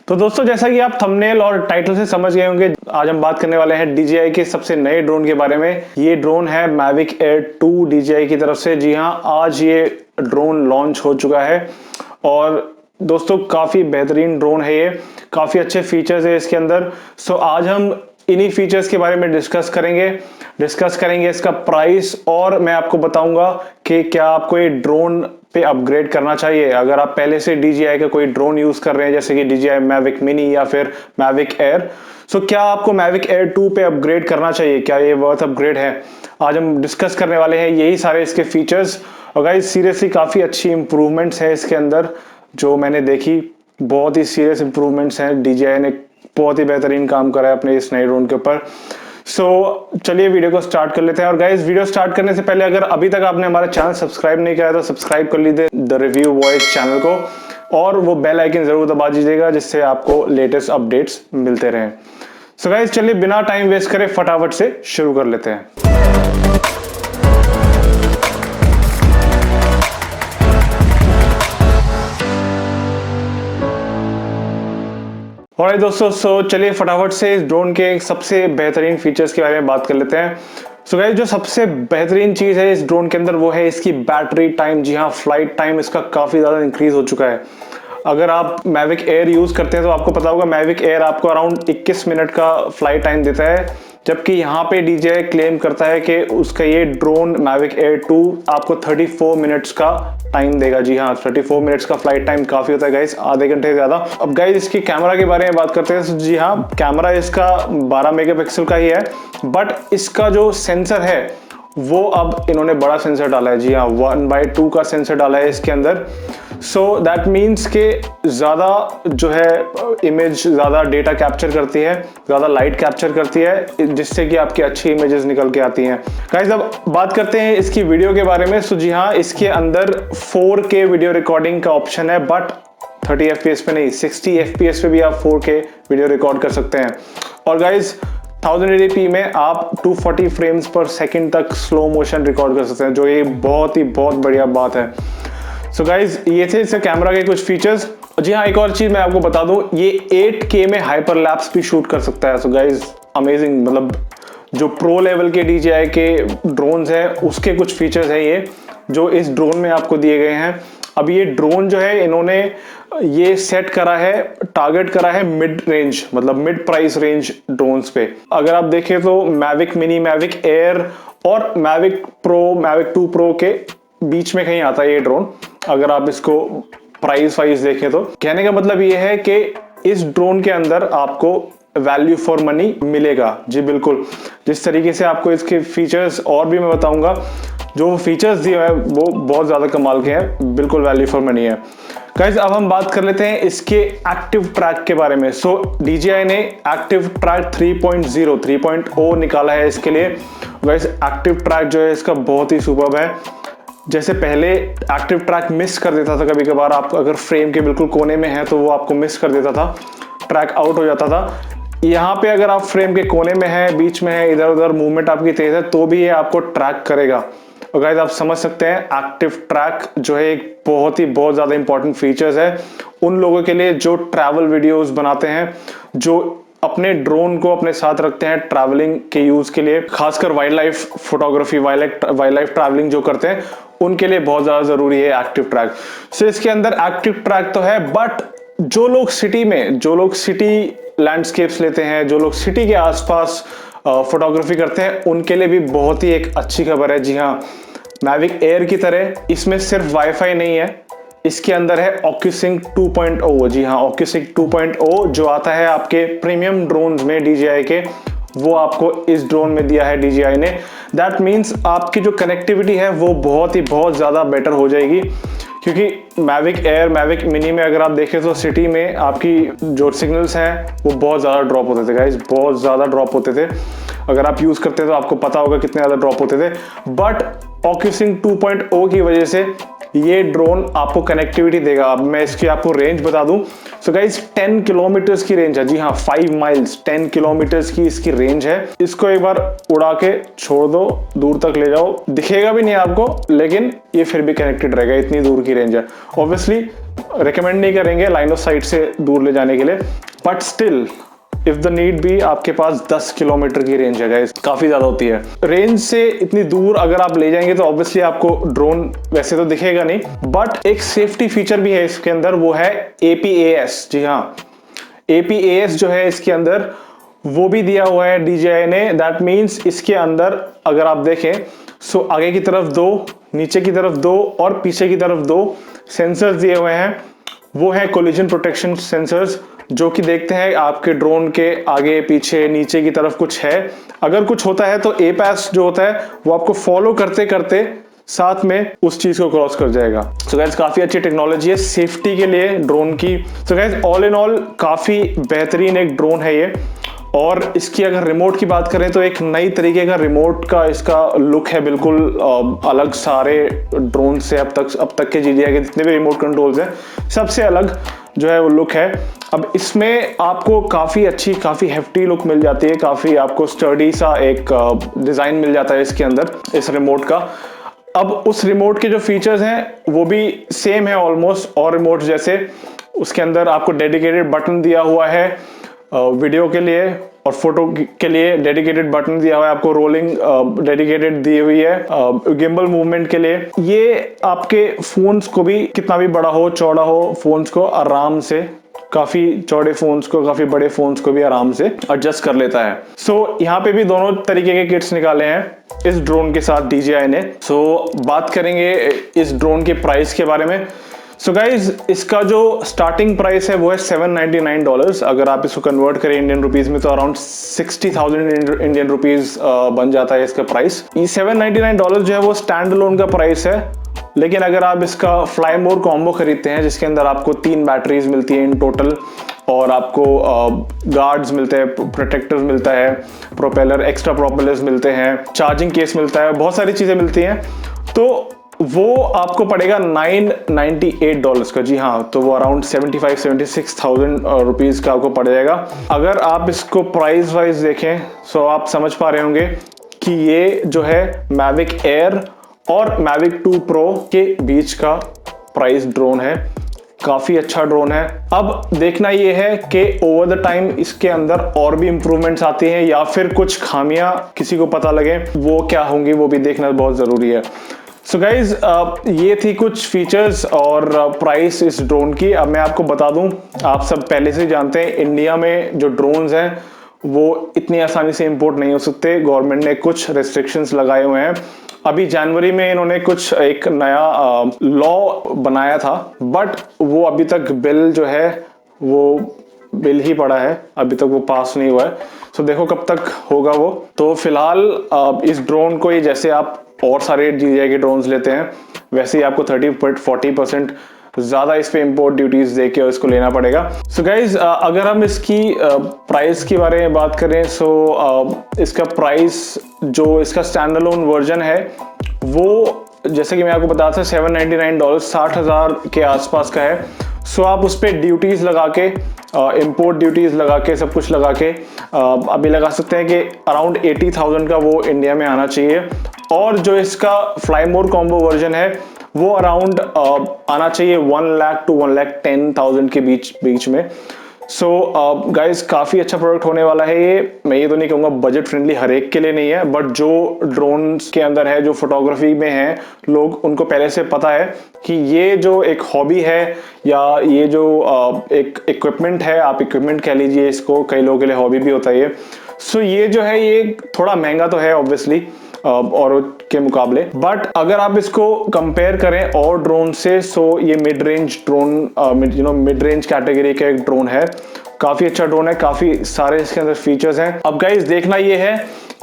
तो दोस्तों जैसा कि आप थंबनेल और टाइटल से समझ गए होंगे, आज हम बात करने वाले हैं DJI के सबसे नए ड्रोन के बारे में। ये ड्रोन है Mavic Air 2 DJI की तरफ से। जी हाँ, आज ये ड्रोन लॉन्च हो चुका है और दोस्तों काफी बेहतरीन ड्रोन है ये, काफी अच्छे फीचर्स है इसके अंदर। सो आज हम इन्हीं फीचर्स के बारे में डिस्कस करेंगे इसका प्राइस, और मैं आपको बताऊंगा कि क्या आपको ये ड्रोन पे अपग्रेड करना चाहिए। अगर आप पहले से DJI का कोई ड्रोन यूज कर रहे हैं जैसे कि DJI Mavic Mini या फिर Mavic Air, सो क्या आपको Mavic Air 2 पे अपग्रेड करना चाहिए, क्या ये वर्थ अपग्रेड है। आज हम डिस्कस करने वाले हैं यही सारे इसके फीचर्स। और गाइस सीरियसली काफी अच्छी इंप्रूवमेंट्स है इसके अंदर जो मैंने देखी, बहुत ही सीरियस इंप्रूवमेंट्स हैं। DJI ने बहुत ही बेहतरीन काम करा है अपने इस नए ड्रोन के ऊपर। चलिए वीडियो को स्टार्ट कर लेते हैं। और गाइस वीडियो स्टार्ट करने से पहले अगर अभी तक आपने हमारा चैनल सब्सक्राइब नहीं किया है तो सब्सक्राइब कर लीजिए द रिव्यू वॉयज चैनल को, और वो बेल आइकन जरूर दबा दीजिएगा जिससे आपको लेटेस्ट अपडेट्स मिलते रहें। सो गाइस चलिए बिना टाइम वेस्ट करे फटाफट से शुरू कर लेते हैं। और दोस्तों चलिए फटाफट से इस ड्रोन के सबसे बेहतरीन फीचर्स के बारे में बात कर लेते हैं। सो गाइस जो सबसे बेहतरीन चीज है इस ड्रोन के अंदर वो है इसकी बैटरी टाइम। जी हाँ, फ्लाइट टाइम इसका काफी ज्यादा इंक्रीज हो चुका है। अगर आप Mavic Air यूज करते हैं तो आपको पता होगा Mavic Air आपको अराउंड 21 मिनट का फ्लाइट टाइम देता है, जबकि यहाँ पे DJI क्लेम करता है कि उसका ये ड्रोन Mavic Air 2 आपको 34 मिनट्स का टाइम देगा। जी हाँ, 34 मिनट्स का फ्लाइट टाइम काफी होता है गाइस, आधे घंटे से ज्यादा। अब गाइस इसकी कैमरा के बारे में बात करते हैं। तो जी हाँ, कैमरा इसका 12 मेगापिक्सल का ही है, बट इसका जो सेंसर है वो अब इन्होंने बड़ा सेंसर डाला है। जी हाँ, 1/2 का सेंसर डाला है इसके अंदर। सो दैट मीन्स के ज़्यादा जो है इमेज ज़्यादा डेटा कैप्चर करती है, ज़्यादा लाइट कैप्चर करती है, जिससे कि आपकी अच्छी इमेजेस निकल के आती हैं। गाइस अब बात करते हैं इसकी वीडियो के बारे में। सो जी हाँ, इसके अंदर 4K वीडियो रिकॉर्डिंग का ऑप्शन है, बट 30 FPS पे नहीं, 60 FPS पे भी आप 4K वीडियो रिकॉर्ड कर सकते हैं। और गाइस 1080p में आप 240 फ्रेम्स पर सेकंड तक स्लो मोशन रिकॉर्ड कर सकते हैं, जो ये बहुत बढ़िया बात है। सो गाइज ये थे इसके कैमरा के कुछ फीचर्स। जी हाँ, एक और चीज मैं आपको बता दूं, ये 8K में हाइपरलैप्स भी शूट कर सकता है। सो गाइज अमेजिंग, मतलब जो प्रो लेवल के DJI के ड्रोन्स हैं उसके कुछ फीचर्स हैं ये जो इस ड्रोन में आपको दिए गए हैं। अब ये ड्रोन जो है इन्होंने ये सेट करा है, टारगेट करा है मिड रेंज, मतलब मिड प्राइस रेंज ड्रोन्स पे। अगर आप देखें तो Mavic Mini, Mavic Air और Mavic Pro, Mavic 2 Pro के बीच में कहीं आता है ये ड्रोन। अगर आप इसको प्राइस वाइज देखें तो कहने का मतलब ये है कि इस ड्रोन के अंदर आपको वैल्यू फॉर मनी मिलेगा। जी बिल्कुल, जिस तरीके से आपको इसके फीचर्स और भी मैं बताऊंगा, जो फीचर्स दिए हैं वो बहुत ज्यादा कमाल के हैं, बिल्कुल वैल्यू फॉर मनी है। गाइस अब हम बात कर लेते हैं इसके एक्टिव ट्रैक के बारे में। सो DJI ने एक्टिव ट्रैक 3.0 निकाला है इसके लिए। गाइस एक्टिव ट्रैक जो है इसका बहुत ही सुपर्ब है। जैसे पहले एक्टिव ट्रैक मिस कर देता था, कभी कभार आप अगर फ्रेम के बिल्कुल कोने में है तो वो आपको मिस कर देता था, ट्रैक आउट हो जाता था। यहाँ पे अगर आप फ्रेम के कोने में है, बीच में है, इधर उधर मूवमेंट आपकी तेज है तो भी ये आपको ट्रैक करेगा। और गाइस आप समझ सकते हैं एक्टिव ट्रैक जो है एक बहुत ज्यादा इंपॉर्टेंट फीचर्स है उन लोगों के लिए जो ट्रैवल वीडियोस बनाते हैं, जो अपने ड्रोन को अपने साथ रखते हैं ट्रैवलिंग के यूज के लिए, खासकर wild life photography, wild life travelling जो करते हैं उनके लिए बहुत ज्यादा जरूरी है एक्टिव ट्रैक। सो इसके अंदर एक्टिव ट्रैक तो है, बट जो लोग सिटी लैंडस्केप्स लेते हैं, जो लोग सिटी के आसपास फोटोग्राफी करते हैं, उनके लिए भी बहुत ही एक अच्छी खबर है। जी हाँ, Mavic Air की तरह इसमें सिर्फ वाईफाई नहीं है, इसके अंदर है OcuSync 2.0। जी हाँ, OcuSync 2.0 जो आता है आपके प्रीमियम ड्रोन्स में DJI के, वो आपको इस ड्रोन में दिया है DJI ने। दैट मीन्स आपकी जो कनेक्टिविटी है वो बहुत ज़्यादा बेटर हो जाएगी, क्योंकि Mavic Air, Mavic Mini में अगर आप देखें तो सिटी में आपकी जो सिग्नल्स हैं वो बहुत ज़्यादा ड्रॉप होते थे गाइस, बहुत ज़्यादा ड्रॉप होते थे। अगर आप यूज़ करते हैं तो आपको पता होगा कितने ज़्यादा ड्रॉप होते थे, बट OcuSync 2.0 की वजह से ये ड्रोन आपको कनेक्टिविटी देगा। अब मैं इसकी आपको रेंज बता दूं। सो गाइस 10 किलोमीटर्स की रेंज है। जी हाँ, 5 माइल्स 10 किलोमीटर्स की इसकी रेंज है। इसको एक बार उड़ा के छोड़ दो, दूर तक ले जाओ, दिखेगा भी नहीं आपको, लेकिन ये फिर भी कनेक्टेड रहेगा, इतनी दूर की रेंज है। ऑब्वियसली रिकमेंड नहीं करेंगे लाइन ऑफ साइट से दूर ले जाने के लिए, but still if the need be आपके पास 10 किलोमीटर की रेंज है गाइस, काफी ज्यादा होती है। रेंज से इतनी दूर अगर आप ले जाएंगे तो ऑब्वियसली आपको ड्रोन वैसे तो दिखेगा नहीं, बट एक सेफ्टी फीचर भी है इसके अंदर, वो है APAS। जी हाँ, APAS जो है इसके अंदर वो भी दिया हुआ है DJI ने। दैट मीन्स इसके अंदर अगर आप देखें सो आगे की तरफ 2, नीचे की तरफ 2 और पीछे की तरफ 2 सेंसर्स दिए हुए हैं। वो है कोलिजन प्रोटेक्शन सेंसर्स, जो कि देखते हैं आपके ड्रोन के आगे पीछे नीचे की तरफ कुछ है, अगर कुछ होता है तो APAS जो होता है वो आपको फॉलो करते करते साथ में उस चीज को क्रॉस कर जाएगा। सो गाइस काफी अच्छी टेक्नोलॉजी है सेफ्टी के लिए ड्रोन की। So guys all in all काफी बेहतरीन एक ड्रोन है ये। और इसकी अगर रिमोट की बात करें तो एक नई तरीके का रिमोट का इसका लुक है, बिल्कुल अलग सारे ड्रोन से अब तक के DJI के जितने भी रिमोट कंट्रोल्स हैं सबसे अलग जो है वो लुक है। अब इसमें आपको काफ़ी हेफ्टी लुक मिल जाती है, काफ़ी आपको स्टर्डी सा एक डिज़ाइन मिल जाता है इसके अंदर इस रिमोट का। अब उस रिमोट के जो फीचर्स हैं वो भी सेम है ऑलमोस्ट और रिमोट जैसे। उसके अंदर आपको डेडिकेटेड बटन दिया हुआ है वीडियो के लिए, और फोटो के लिए डेडिकेटेड बटन दिया हुआ है आपको, रोलिंग डेडिकेटेड दी हुई है गिम्बल मूवमेंट के लिए। ये आपके फोन्स को भी कितना भी बड़ा हो चौड़ा हो, फोन्स को आराम से, काफी चौड़े फोन्स को काफी बड़े फोन्स को भी आराम से एडजस्ट कर लेता है। सो यहाँ पे भी दोनों तरीके के किट्स निकाले हैं इस ड्रोन के साथ DJI ने। सो बात करेंगे इस ड्रोन के प्राइस के बारे में। सो गाइज इसका जो स्टार्टिंग प्राइस है वो है $799। अगर आप इसको कन्वर्ट करें इंडियन रुपीज में तो अराउंड 60,000 इंडियन रुपीज बन जाता है इसका प्राइस। ये $799 जो है वो स्टैंड अलोन का प्राइस है, लेकिन अगर आप इसका फ्लाई मोर कॉम्बो खरीदते हैं जिसके अंदर आपको 3 बैटरीज मिलती हैं इन टोटल, और आपको गार्ड्स मिलते हैं, प्रोटेक्टर्स मिलता है, प्रोपेलर एक्स्ट्रा प्रोपेलर्स मिलते हैं, चार्जिंग केस मिलता है, बहुत सारी चीज़ें मिलती हैं, तो वो आपको पड़ेगा $998 का। जी हाँ, तो वो अराउंड 76,000 रुपीज़ का आपको पड़ जाएगा। अगर आप इसको प्राइस वाइज देखें तो आप समझ पा रहे होंगे कि ये जो है Mavic Air और Mavic 2 Pro के बीच का प्राइस ड्रोन है। काफ़ी अच्छा ड्रोन है। अब देखना ये है कि ओवर द टाइम इसके अंदर और भी इम्प्रूवमेंट्स आती हैं या फिर कुछ खामियां किसी को पता लगे, वो क्या होंगी वो भी देखना बहुत ज़रूरी है। सो गाइज ये थी कुछ फीचर्स और प्राइस इस ड्रोन की। अब मैं आपको बता दूं, आप सब पहले से जानते हैं इंडिया में जो ड्रोन्स हैं वो इतनी आसानी से इंपोर्ट नहीं हो सकते। गवर्नमेंट ने कुछ रेस्ट्रिक्शंस लगाए हुए हैं। अभी जनवरी में इन्होंने कुछ एक नया लॉ बनाया था, बट वो अभी तक बिल जो है वो बिल ही पड़ा है, अभी तक वो पास नहीं हुआ है। सो देखो कब तक होगा वो। तो फिलहाल इस ड्रोन को, ये जैसे आप और सारे DJI के ड्रोन्स लेते हैं वैसे ही आपको 30-40% ज़्यादा इस पे इंपोर्ट ड्यूटीज दे के इसको लेना पड़ेगा। सो गाइज अगर हम इसकी प्राइस के बारे में बात करें इसका प्राइस जो इसका स्टैंड अलोन वर्जन है वो जैसे कि मैं आपको बताया था $799 60,000 के आसपास का है। सो आप उस पर ड्यूटीज़ लगा के इंपोर्ट ड्यूटीज़ लगा के सब कुछ लगा के अभी लगा सकते हैं कि अराउंड 80,000 का वो इंडिया में आना चाहिए। और जो इसका फ्लाई मोर कॉम्बो वर्जन है वो अराउंड आना चाहिए 1 लाख to 1,10,000 के बीच में। सो गाइज काफ़ी अच्छा प्रोडक्ट होने वाला है ये। मैं ये तो नहीं कहूँगा बजट फ्रेंडली हर एक के लिए नहीं है, बट जो ड्रोन्स के अंदर है, जो फोटोग्राफी में है लोग, उनको पहले से पता है कि ये जो एक हॉबी है या ये जो एक इक्विपमेंट है, आप इक्विपमेंट कह लीजिए इसको, कई लोगों के लिए हॉबी भी होता है ये। सो ये जो है ये थोड़ा महंगा तो है ऑब्वियसली और के मुकाबले, बट अगर आप इसको कंपेयर करें और ड्रोन से सो ये mid range drone mid range category का एक ड्रोन है। काफ़ी अच्छा ड्रोन है, काफ़ी सारे इसके अंदर फीचर्स हैं। अब गाइस देखना ये है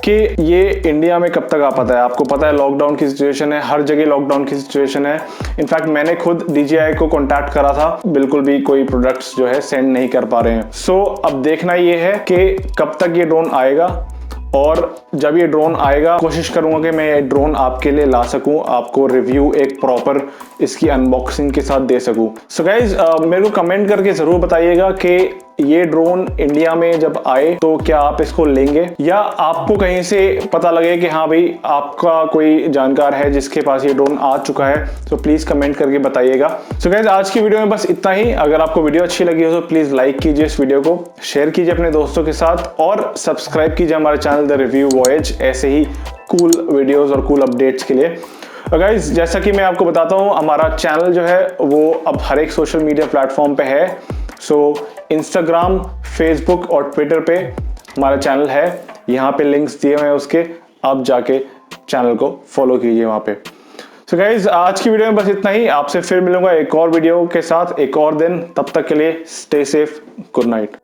कि ये इंडिया में कब तक आ पाता है। आपको पता है लॉकडाउन की सिचुएशन है, हर जगह लॉकडाउन की सिचुएशन है। इनफैक्ट मैंने खुद DJI को कॉन्टैक्ट करा था, बिल्कुल भी कोई प्रोडक्ट्स जो है सेंड नहीं कर पा रहे हैं। सो अब देखना ये है कि कब तक ये ड्रोन आएगा, और जब ये ड्रोन आएगा कोशिश करूंगा कि मैं ये ड्रोन आपके लिए ला सकूं, आपको रिव्यू एक प्रॉपर इसकी अनबॉक्सिंग के साथ दे सकूं। सो गाइज मेरे को कमेंट करके जरूर बताइएगा कि ये ड्रोन इंडिया में जब आए तो क्या आप इसको लेंगे, या आपको कहीं से पता लगे कि हाँ भाई आपका कोई जानकार है जिसके पास ये ड्रोन आ चुका है, तो प्लीज कमेंट करके बताइएगा। सो गाइज आज की वीडियो में बस इतना ही। अगर आपको वीडियो अच्छी लगी हो तो प्लीज लाइक कीजिए इस वीडियो को, शेयर कीजिए अपने दोस्तों के साथ और सब्सक्राइब कीजिए हमारे चैनल द रिव्यू वॉयज ऐसे ही कूल वीडियोस और कूल अपडेट्स के लिए। गाइज जैसा कि मैं आपको बताता हूँ, हमारा चैनल जो है वो अब हर एक सोशल मीडिया प्लेटफॉर्म पे है। सो इंस्टाग्राम, फेसबुक और ट्विटर पे हमारा चैनल है, यहाँ पे लिंक्स दिए हुए हैं उसके, आप जाके चैनल को फॉलो कीजिए वहाँ पे। सो गाइज आज की वीडियो में बस इतना ही। आपसे फिर मिलूंगा एक और वीडियो के साथ एक और दिन। तब तक के लिए स्टे सेफ, गुड नाइट।